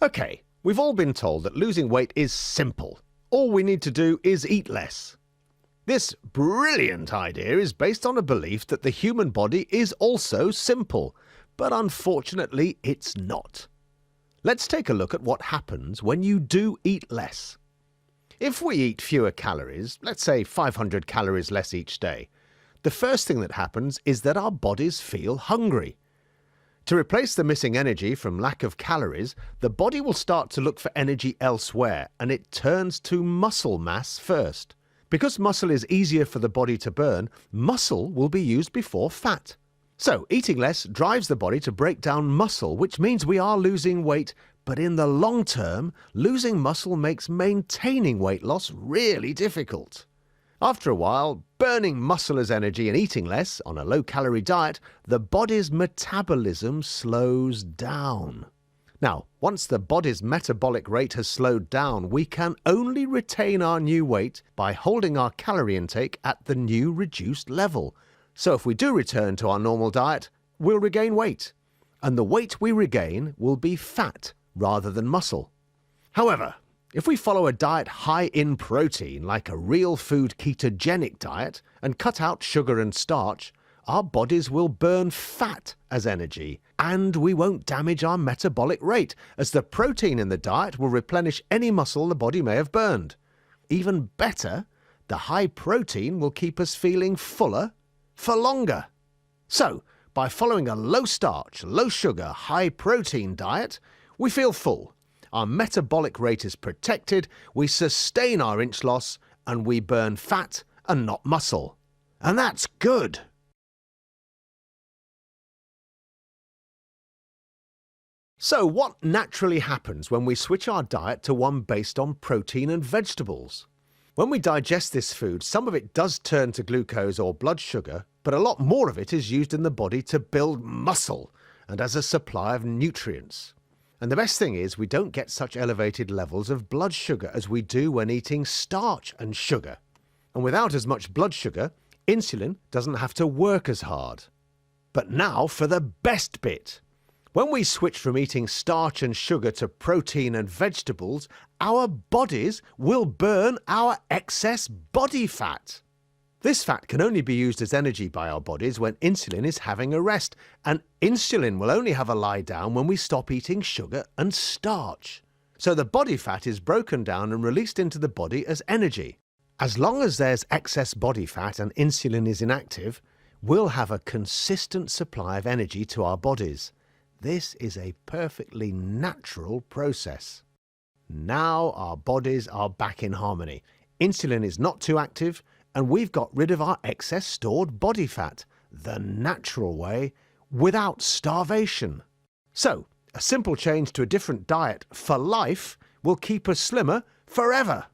Okay, we've all been told that losing weight is simple. All we need to do is eat less. This brilliant idea is based on a belief that the human body is also simple, but unfortunately it's not. Let's take a look at what happens when you do eat less. If we eat fewer calories, let's say 500 calories less each day, the first thing that happens is that our bodies feel hungry. To replace the missing energy from lack of calories, the body will start to look for energy elsewhere, and it turns to muscle mass first. Because muscle is easier for the body to burn, muscle will be used before fat. So, eating less drives the body to break down muscle, which means we are losing weight, but in the long term, losing muscle makes maintaining weight loss really difficult. After a while, burning muscle as energy and eating less on a low-calorie diet, the body's metabolism slows down. Now, once the body's metabolic rate has slowed down, we can only retain our new weight by holding our calorie intake at the new reduced level. So if we do return to our normal diet, we'll regain weight. And the weight we regain will be fat rather than muscle. However, if we follow a diet high in protein, like a real food ketogenic diet, and cut out sugar and starch, our bodies will burn fat as energy, and we won't damage our metabolic rate, as the protein in the diet will replenish any muscle the body may have burned. Even better, the high protein will keep us feeling fuller for longer. So, by following a low starch, low sugar, high protein diet, we feel full. Our metabolic rate is protected, we sustain our inch loss, and we burn fat and not muscle. And that's good. So what naturally happens when we switch our diet to one based on protein and vegetables? When we digest this food, some of it does turn to glucose or blood sugar, but a lot more of it is used in the body to build muscle and as a supply of nutrients. And the best thing is we don't get such elevated levels of blood sugar as we do when eating starch and sugar. And without as much blood sugar, insulin doesn't have to work as hard. But now for the best bit. When we switch from eating starch and sugar to protein and vegetables, our bodies will burn our excess body fat. This fat can only be used as energy by our bodies when insulin is having a rest, and insulin will only have a lie down when we stop eating sugar and starch. So the body fat is broken down and released into the body as energy. As long as there's excess body fat and insulin is inactive, we'll have a consistent supply of energy to our bodies. This is a perfectly natural process. Now our bodies are back in harmony. Insulin is not too active, and we've got rid of our excess stored body fat, the natural way, without starvation. So, a simple change to a different diet for life will keep us slimmer forever.